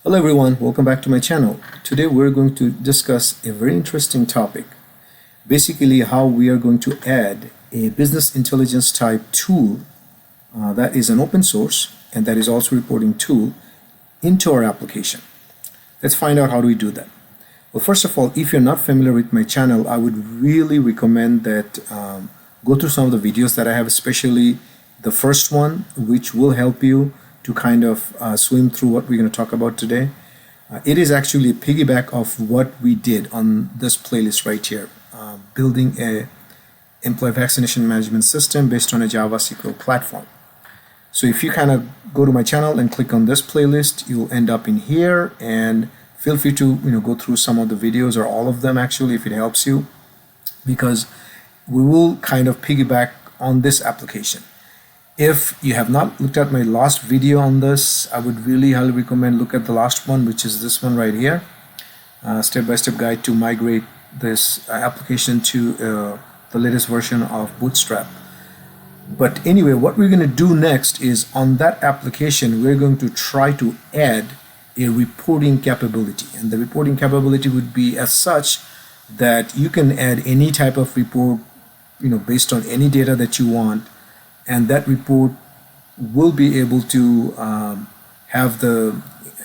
Hello everyone, welcome back to my channel. Today we're going to discuss a very interesting topic. Basically how we are going to add a business intelligence type tool that is an open source and that is also a reporting tool into our application. Let's find out how do we do that. Well, first of all, if you're not familiar with my channel, I would really recommend that go through some of the videos that I have, especially the first one, which will help you to kind of swim through what we're going to talk about today. It is actually a piggyback of what we did on this playlist right here, building a employee vaccination management system based on a Java SQL platform. So if you kind of go to my channel and click on this playlist, you'll end up in here, and feel free to go through some of the videos or all of them actually if it helps you, because we will kind of piggyback on this application. If you have not looked at my last video on this, I would really highly recommend look at the last one, which is this one right here, step-by-step guide to migrate this application to the latest version of Bootstrap. But anyway, what we're going to do next is on that application, we're going to try to add a reporting capability. And the reporting capability would be as such that you can add any type of report, based on any data that you want. And that report will be able to have the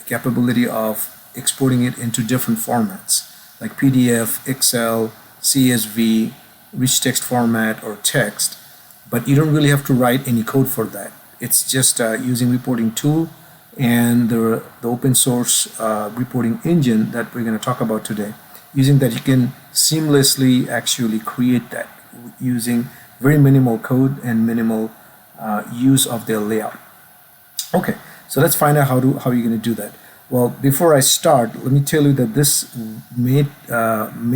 capability of exporting it into different formats like PDF, Excel, CSV, rich text format, or text. But you don't really have to write any code for that. It's just using reporting tool and the open source reporting engine that we're going to talk about today. Using that, you can seamlessly actually create that using very minimal code and minimal use of their layout. Okay, so let's find out how you're going to do that. Well, before I start, let me tell you that this may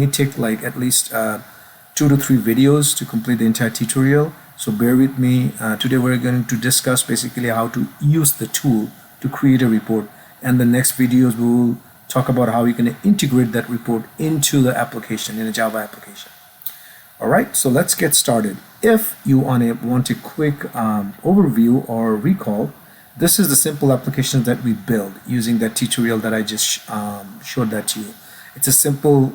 take like at least 2 to 3 videos to complete the entire tutorial. So bear with me. Today we're going to discuss basically how to use the tool to create a report, and the next videos we will talk about how you can integrate that report into the application in a Java application. Alright, so let's get started. If you want a quick overview or recall, this is the simple application that we built using that tutorial that I just showed that to you. It's a simple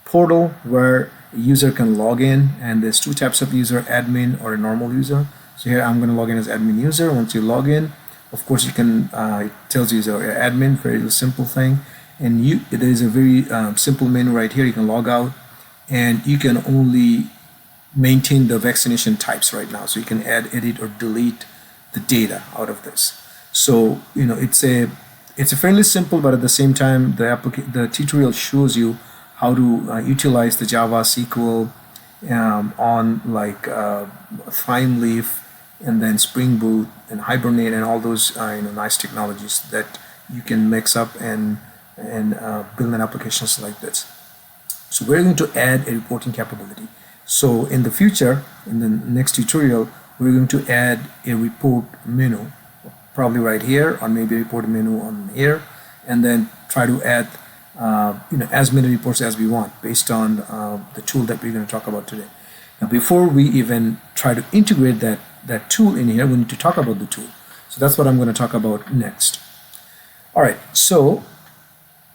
portal where a user can log in, and there's 2 types of user, admin or a normal user. So here I'm going to log in as admin user. Once you log in, of course you can, it tells you you're admin, very simple thing. And there is a very simple menu right here. You can log out, and you can only maintain the vaccination types right now. So you can add, edit, or delete the data out of this. So it's a fairly simple, but at the same time the tutorial shows you how to utilize the Java SQL on like Thymeleaf and then Spring Boot and Hibernate and all those nice technologies that you can mix up and build an applications like this. So we're going to add a reporting capability. So in the future, in the next tutorial, we're going to add a report menu, probably right here, or maybe a report menu on here, and then try to add as many reports as we want based on the tool that we're going to talk about today. Now, before we even try to integrate that tool in here, we need to talk about the tool. So that's what I'm going to talk about next. All right, so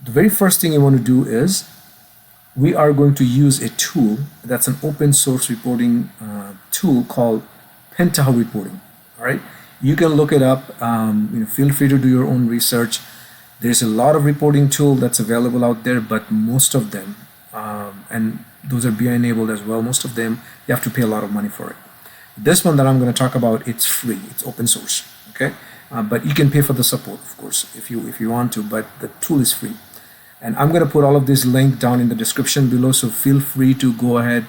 the very first thing you want to do is we are going to use a tool that's an open source reporting tool called Pentaho reporting. All right, you can look it up. Feel free to do your own research. There's a lot of reporting tool that's available out there, but most of them, and those are BI enabled as well, most of them you have to pay a lot of money for it. This one that I'm going to talk about, it's free, it's open source. Okay, but you can pay for the support, of course, if you want to, but the tool is free. And I'm going to put all of this link down in the description below, so feel free to go ahead,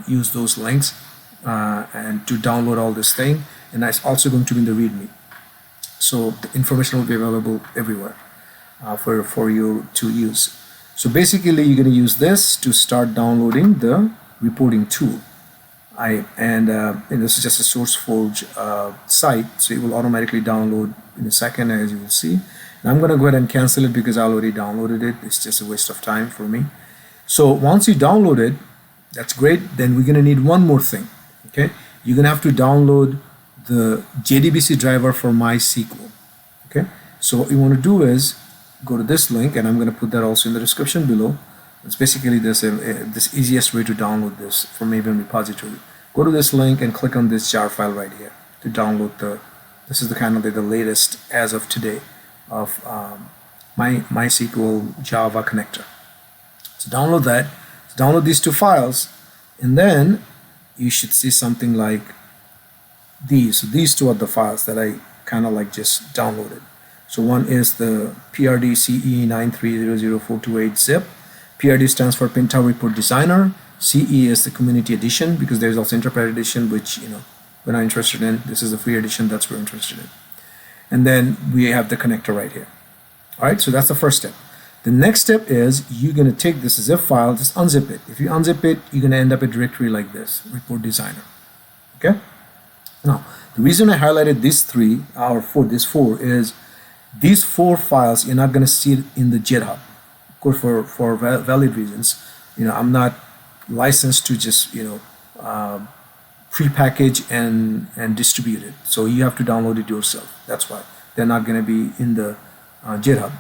use those links and to download all this thing. And that's also going to be in the README. So the information will be available everywhere for you to use. So basically, you're going to use this to start downloading the reporting tool. And this is just a SourceForge site, so it will automatically download in a second, as you will see. I'm going to go ahead and cancel it because I already downloaded it. It's just a waste of time for me. So once you download it, that's great. Then we're going to need one more thing. Okay, you're going to have to download the JDBC driver for MySQL. Okay, So what you want to do is go to this link, and I'm going to put that also in the description below. It's basically this easiest way to download this from Maven repository. Go to this link and click on this jar file right here to download this is the kind of the latest as of today of MySQL Java connector. So download that, download these two files, and then you should see something like these. So these two are the files that I kind of like just downloaded. So one is the PRDCE9300428 zip. PRD stands for Pentaho Report Designer. CE is the community edition, because there's also enterprise edition, which we're not interested in. This is the free edition, that's what we're interested in. And then we have the connector right here. All right, so that's the first step. The next step is you're going to take this zip file, just unzip it. If you unzip it, you're going to end up a directory like this, Report Designer. Okay. Now, the reason I highlighted these three, or these four, is these four files you're not going to see it in the GitHub. Of course, for valid reasons. I'm not licensed to just pre-package and distribute it. So you have to download it yourself. That's why they're not going to be in the GitHub.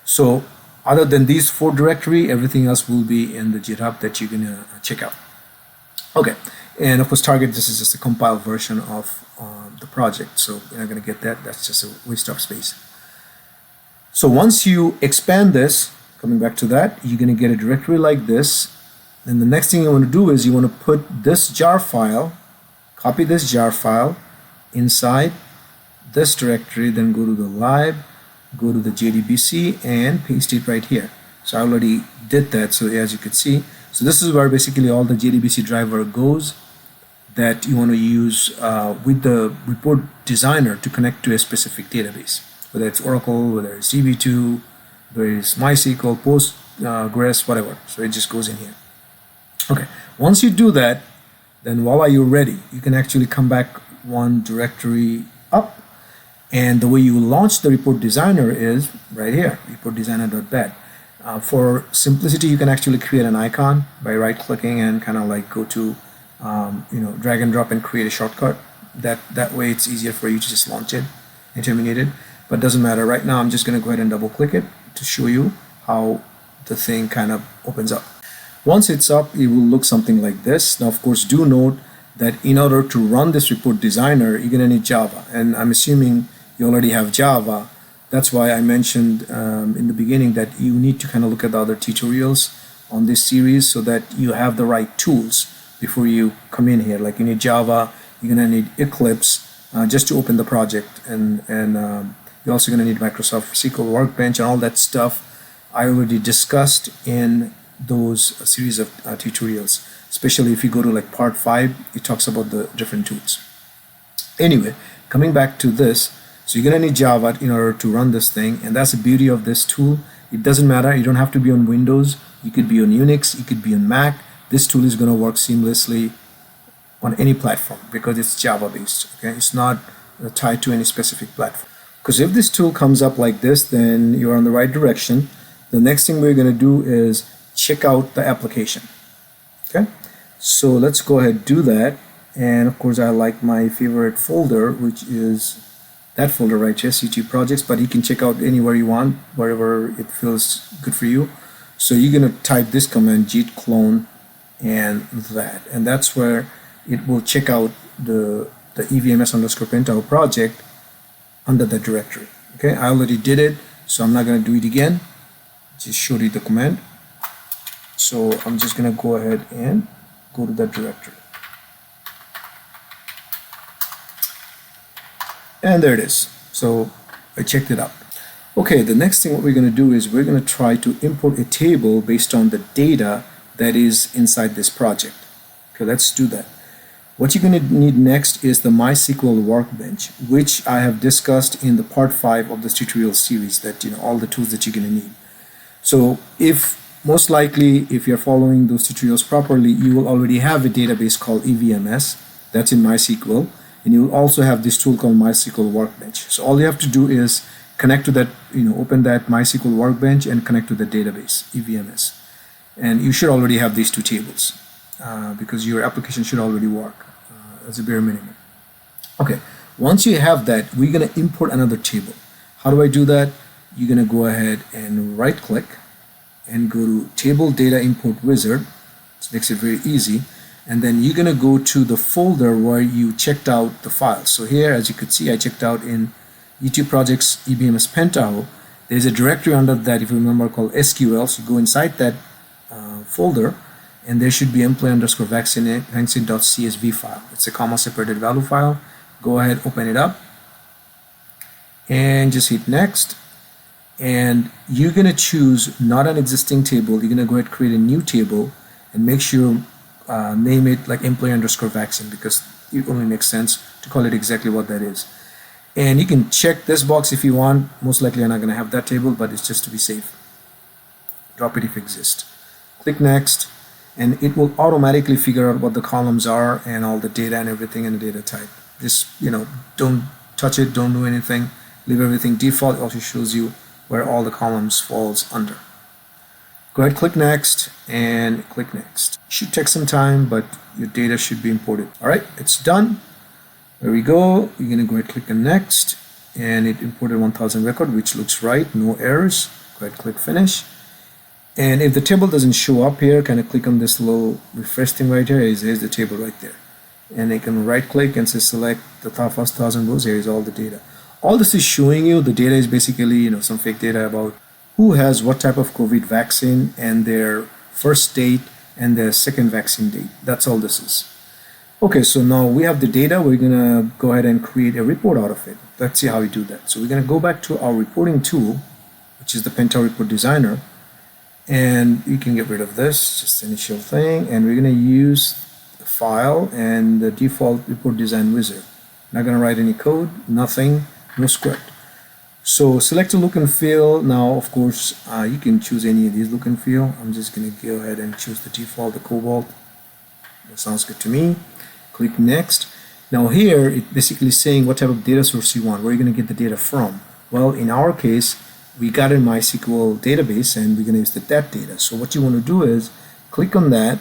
So other than these four directory, everything else will be in the GitHub that you're going to check out. Okay, and of course target, this is just a compiled version of the project, so you're not going to get that. That's just a waste of space. So once you expand this, coming back to that, you're going to get a directory like this. Then the next thing you want to do is you want to put this jar file, copy this jar file inside this directory, then go to the lib, go to the JDBC and paste it right here. So I already did that, so as you can see, so this is where basically all the JDBC driver goes that you want to use with the report designer to connect to a specific database, whether it's Oracle, whether it's DB2, whether it's MySQL, Postgres, whatever. So it just goes in here. Okay, once you do that, then voila, you're ready. You can actually come back one directory up, and the way you launch the report designer is right here, reportdesigner.bat. For simplicity, you can actually create an icon by right-clicking and kind of like go to drag and drop and create a shortcut. That way it's easier for you to just launch it and terminate it. But it doesn't matter. Right now I'm just going to go ahead and double click it to show you how the thing kind of opens up. Once it's up, it will look something like this. Now, of course, do note that in order to run this report designer, you're going to need Java. And I'm assuming you already have Java. That's why I mentioned in the beginning that you need to kind of look at the other tutorials on this series so that you have the right tools before you come in here. Like you need Java, you're going to need Eclipse just to open the project. And you're also going to need Microsoft SQL Workbench and all that stuff I already discussed in those series of tutorials. Especially if you go to like part 5, it talks about the different tools. Anyway, coming back to this, so you're going to need Java in order to run this thing, and that's the beauty of this tool. It doesn't matter, you don't have to be on Windows, you could be on Unix, you could be on Mac. This tool is going to work seamlessly on any platform because it's Java based. Okay, it's not tied to any specific platform. Because if this tool comes up like this, then you're on the right direction. The next thing we're going to do is check out the application. Okay, so let's go ahead and do that. And of course, I like my favorite folder, which is that folder right here, C2 projects, but you can check out anywhere you want, wherever it feels good for you. So you're going to type this command, git clone and that, and that's where it will check out the evms_pentaho project under that directory. Okay, I already did it, so I'm not going to do it again. Just showed you the command. So I'm just going to go ahead and go to that directory. And there it is. So I checked it out. Okay, the next thing what we're going to do is we're going to try to import a table based on the data that is inside this project. Okay, let's do that. What you're going to need next is the MySQL Workbench, which I have discussed in the part 5 of this tutorial series, that all the tools that you're going to need. So most likely if you're following those tutorials properly, you will already have a database called EVMS that's in MySQL, and you will also have this tool called MySQL Workbench. So all you have to do is connect to that, open that MySQL Workbench and connect to the database, EVMS. And you should already have these two tables because your application should already work as a bare minimum. Okay, once you have that, we're going to import another table. How do I do that? You're going to go ahead and right click and go to Table Data Import Wizard. This makes it very easy. And then you're going to go to the folder where you checked out the files. So here, as you could see, I checked out in YouTube Projects EBMS Pentaho. There's a directory under that, if you remember, called SQL. So you go inside that folder, and there should be employee_vaccine.csv file. It's a comma separated value file. Go ahead, open it up, and just hit next. And you're going to choose not an existing table. You're going to go ahead and create a new table and make sure name it like employee_vaccine, because it only makes sense to call it exactly what that is. And you can check this box if you want. Most likely I'm not going to have that table, but it's just to be safe. Drop it if it exists. Click next, and it will automatically figure out what the columns are and all the data and everything in the data type. Just, don't touch it, don't do anything. Leave everything default. It also shows you where all the columns falls under. Go ahead, click next, and click next. It should take some time, but your data should be imported. All right, it's done. There we go. You're gonna go ahead, click on next, and it imported 1000 record, which looks right, no errors. Go ahead, click finish. And if the table doesn't show up here, kind of click on this little refresh thing right here. Here's the table right there. And you can right click and say select the top first 1000 rows. Here is all the data. All this is showing you the data is basically, some fake data about who has what type of COVID vaccine and their first date and their second vaccine date. That's all this is. Okay, so now we have the data. We're gonna go ahead and create a report out of it. Let's see how we do that. So we're gonna go back to our reporting tool, which is the Pentaho Report Designer, and you can get rid of this, just initial thing, and we're gonna use the file and the default report design wizard. Not gonna write any code, nothing, no script. So select a look and feel. Now, of course, you can choose any of these look and feel. I'm just gonna go ahead and choose the default, the Cobalt. That sounds good to me. Click next. Now here, it's basically saying what type of data source you want, where you're going to get the data from. Well, in our case, we got a MySQL database, and we're going to use that data. So what you want to do is click on that,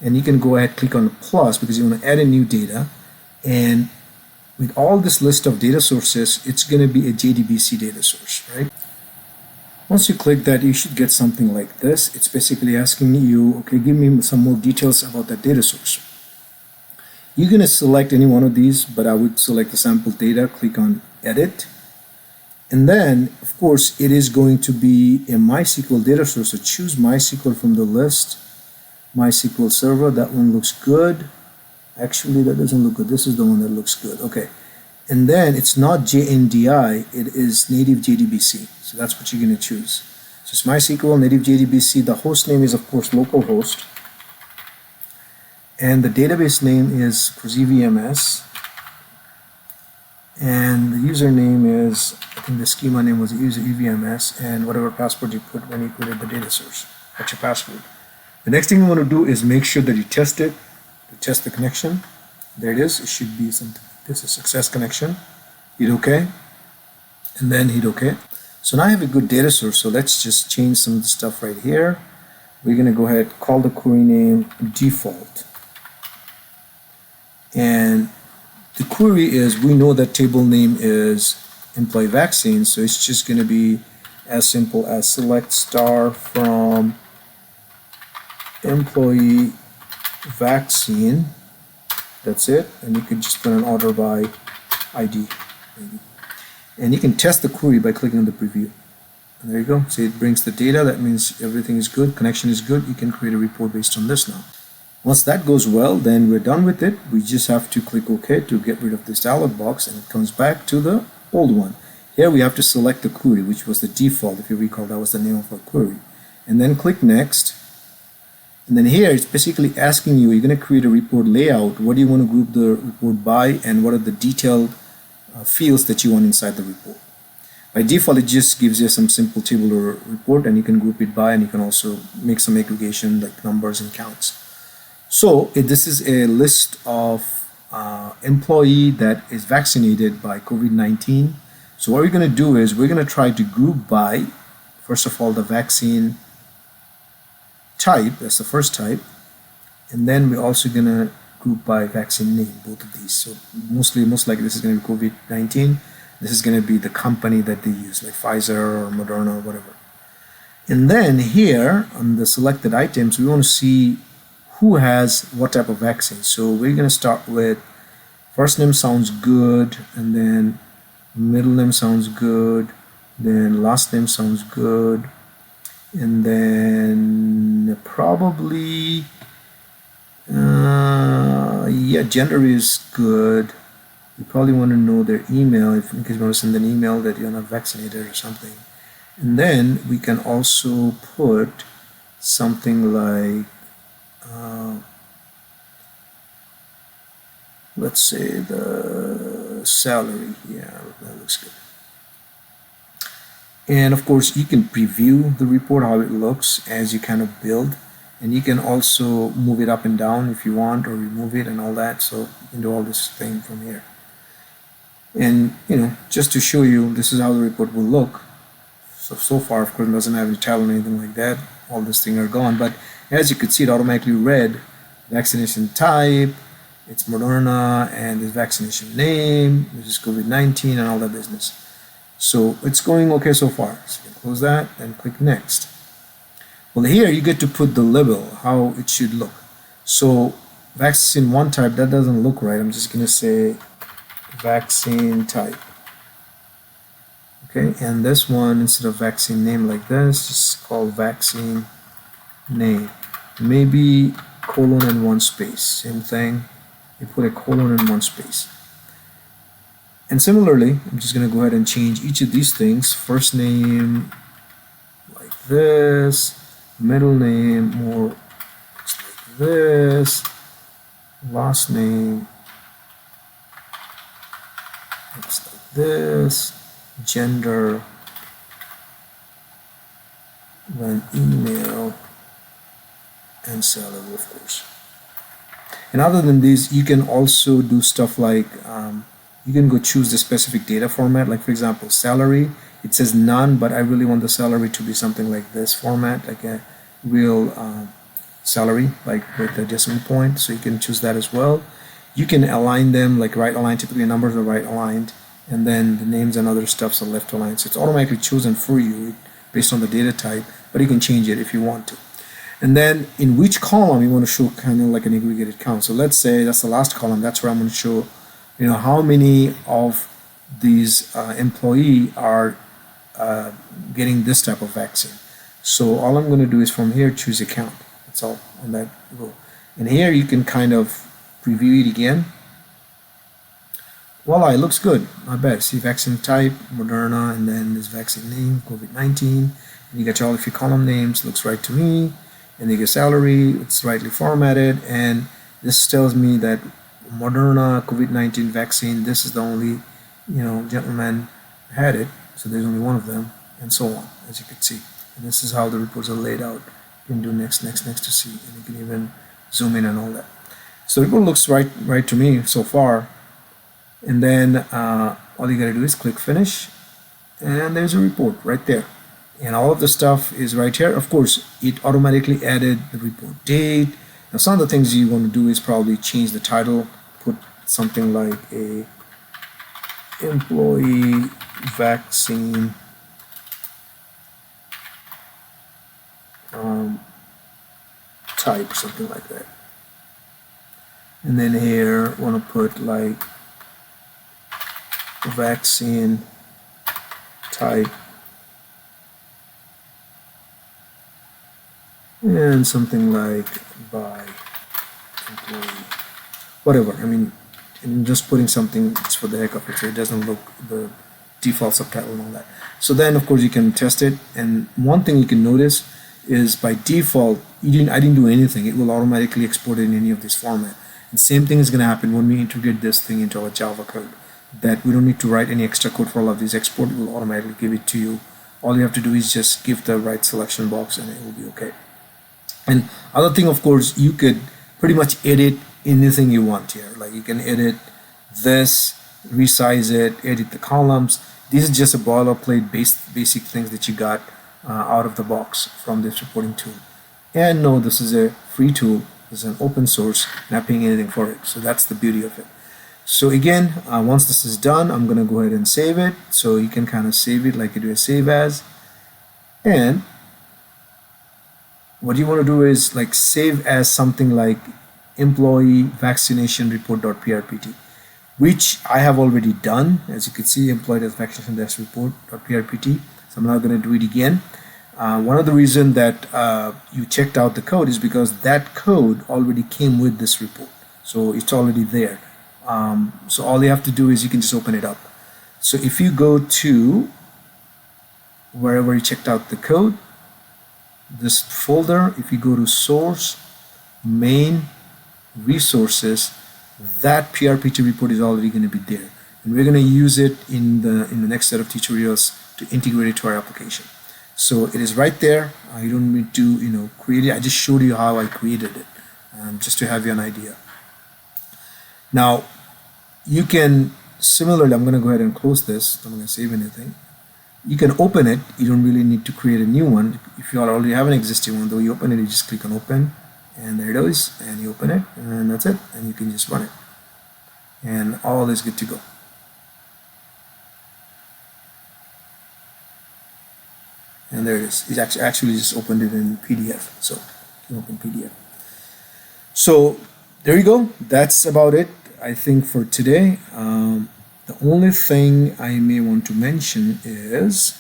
and you can go ahead, click on the plus, because you want to add a new data. And with all this list of data sources, it's going to be a JDBC data source, right? Once you click that, you should get something like this. It's basically asking you, okay, give me some more details about that data source. You're going to select any one of these, but I would select the sample data, click on edit. And then, of course, it is going to be a MySQL data source. So choose MySQL from the list. MySQL Server, that one looks good. Actually, that doesn't look good. This is the one that looks good. Okay. And then it's not JNDI, it is native JDBC. So that's what you're going to choose. So it's MySQL, native JDBC. The host name is, of course, localhost. And the database name is EVMS, and the username is, I think the schema name was user EVMS, and whatever password you put when you created the data source. That's your password. The next thing you want to do is make sure that you test it, to test the connection. There it is. It should be something like this, a success connection. Hit OK, and then hit OK. So now I have a good data source. So let's just change some of the stuff right here. We're going to go ahead, call the query name default. And the query is, we know that table name is employee vaccine, so it's just going to be as simple as select star from employee vaccine. That's it. And you can just put an order by ID maybe. And you can test the query by clicking on the preview. And there you go. So it brings the data. That means everything is good, connection is good. You can create a report based on this now. Once that goes well, then we're done with it. We just have to click OK to get rid of this dialog box, and it comes back to the old one. Here we have to select the query, which was the default. If you recall, that was the name of our query. And then click next. And then here it's basically asking you, you're going to create a report layout. What do you want to group the report by, and what are the detailed fields that you want inside the report. By default, it just gives you some simple tabular report, and you can group it by, and you can also make some aggregation like numbers and counts. So this is a list of employee that is vaccinated by COVID-19. So what we're going to do is we're going to try to group by, first of all, the vaccine type. That's the first type. And then we're also going to group by vaccine name, both of these. So most likely this is going to be COVID-19. This is going to be the company that they use, like Pfizer or Moderna or whatever. And then here on the selected items, we want to see who has what type of vaccine. So we're going to start with first name sounds good, and then middle name sounds good, then last name sounds good, and then probably yeah, gender is good. You probably want to know their email if in case you want to send an email that you're not vaccinated or something. And then we can also put something like let's say the salary. Yeah, that looks good. And of course you can preview the report, how it looks as you kind of build, and you can also move it up and down if you want, or remove it and all that. So you can do all this thing from here. And just to show you, this is how the report will look. So far, of course, it doesn't have any title or anything like that. All these things are gone, but as you could see, it automatically read vaccination type, it's Moderna, and the vaccination name, which is COVID-19, and all that business. So it's going okay so far. So you can close that and click next. Well, here you get to put the label, how it should look. So vaccine one type, that doesn't look right. I'm just going to say vaccine type. Okay, and this one, instead of vaccine name like this, just call vaccine name. Maybe colon and one space. Same thing. You put a colon and one space. And similarly, I'm just going to go ahead and change each of these things. First name like this. Middle name more like this. Last name looks like this. Gender, then email, and salary, of course. And other than these, you can also do stuff like you can go choose the specific data format. Like for example, salary, it says none, but I really want the salary to be something like this format, like a real salary, like with the decimal point. So you can choose that as well. You can align them like right aligned. Typically numbers are right aligned, and then the names and other stuffs are left aligned. So it's automatically chosen for you based on the data type, but you can change it if you want to. And then in which column you want to show kind of like an aggregated count. So let's say that's the last column. That's where I'm going to show, how many of these employee are getting this type of vaccine. So all I'm going to do is from here choose account. That's all on that row. And here you can kind of preview it again. Voila, it looks good. Not bad. See vaccine type, Moderna, and then this vaccine name, COVID-19. And you get all of your column names, looks right to me. And you get salary, it's rightly formatted. And this tells me that Moderna COVID-19 vaccine, this is the only, gentleman had it. So there's only one of them, and so on, as you can see. And this is how the reports are laid out. You can do next to see, and you can even zoom in and all that. So the report looks right to me so far. And then all you gotta do is click finish, and there's a report right there, and all of the stuff is right here. Of course, it automatically added the report date. Now some of the things you want to do is probably change the title, put something like a employee vaccine type, something like that. And then here want to put like vaccine type and something like by employee, whatever. I mean, I'm just putting something just for the heck of it, so it doesn't look the default subtitle and all that. So then of course you can test it, and one thing you can notice is by default I didn't do anything. It will automatically export it in any of this format. And same thing is going to happen when we integrate this thing into our Java code, that we don't need to write any extra code for all of these. Export will automatically give it to you. All you have to do is just give the right selection box and it will be okay. And other thing, of course, you could pretty much edit anything you want here. Like you can edit this, resize it, edit the columns. This is just a boilerplate basic things that you got out of the box from this reporting tool. And no, this is a free tool. This is an open source, not paying anything for it. So that's the beauty of it. So again, once this is done, I'm going to go ahead and save it. So you can kind of save it like you do a save as. And what you want to do is like save as something like employee vaccination report.prpt, which I have already done. As you can see, employee vaccination report.prpt. So I'm not going to do it again. One of the reasons that you checked out the code is because that code already came with this report. So it's already there. So all you have to do is you can just open it up. So if you go to wherever you checked out the code, this folder, if you go to source, main, resources, that PRPT report is already going to be there. And we're going to use it in the next set of tutorials to integrate it to our application. So it is right there. You don't need to create it. I just showed you how I created it, just to have you an idea. Now you can similarly, I'm going to go ahead and close this. I'm going to save anything. You can open it. You don't really need to create a new one. If you already have an existing one, though, you open it, you just click on open, and there it is, and you open it, and that's it, and you can just run it, and all is good to go. And there it is. It actually just opened it in PDF, so you can open PDF. So there you go. That's about it, I think, for today. The only thing I may want to mention is,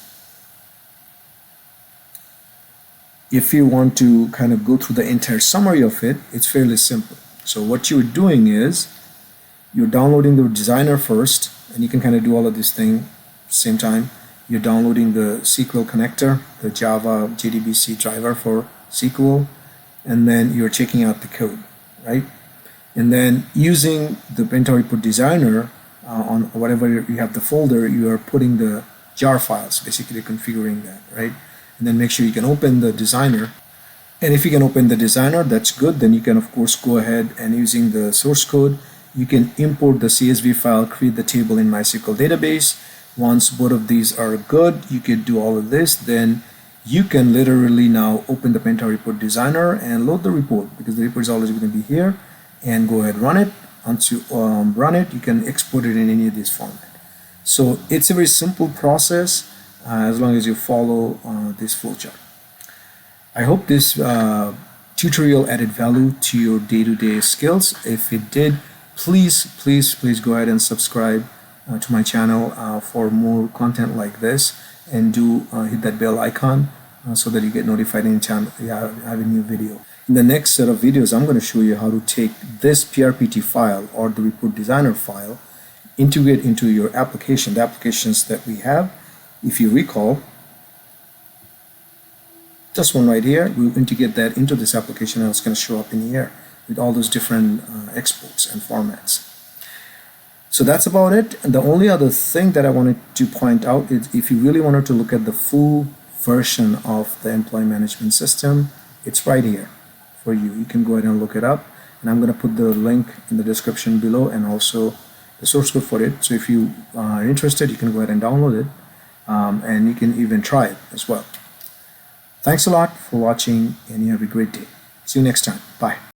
if you want to kind of go through the entire summary of it, it's fairly simple. So what you're doing is you're downloading the designer first, and you can kind of do all of this thing same time. You're downloading the SQL connector, the Java JDBC driver for SQL, and then you're checking out the code, right? And then using the Pentaho report designer, on whatever you have the folder, you are putting the jar files, basically configuring that, right? And then make sure you can open the designer. And if you can open the designer, that's good. Then you can, of course, go ahead and using the source code, you can import the CSV file, create the table in MySQL database. Once both of these are good, you can do all of this. Then you can literally now open the Pentaho report designer and load the report, because the report is always going to be here, and go ahead and run it. Once you run it, you can export it in any of these formats. So it's a very simple process, as long as you follow this flowchart. I hope this tutorial added value to your day-to-day skills. If it did, please go ahead and subscribe to my channel for more content like this, and do hit that bell icon so that you get notified anytime you have a new video. In the next set of videos, I'm going to show you how to take this PRPT file or the report designer file, integrate into your application, the applications that we have. If you recall, just one right here, we'll integrate that into this application, and it's going to show up in here with all those different exports and formats. So that's about it. And the only other thing that I wanted to point out is, if you really wanted to look at the full version of the employee management system, it's right here for you. You can go ahead and look it up, and I'm going to put the link in the description below, and also the source code for it. So if you are interested, you can go ahead and download it, and you can even try it as well. Thanks a lot for watching, and you have a great day. See you next time. Bye.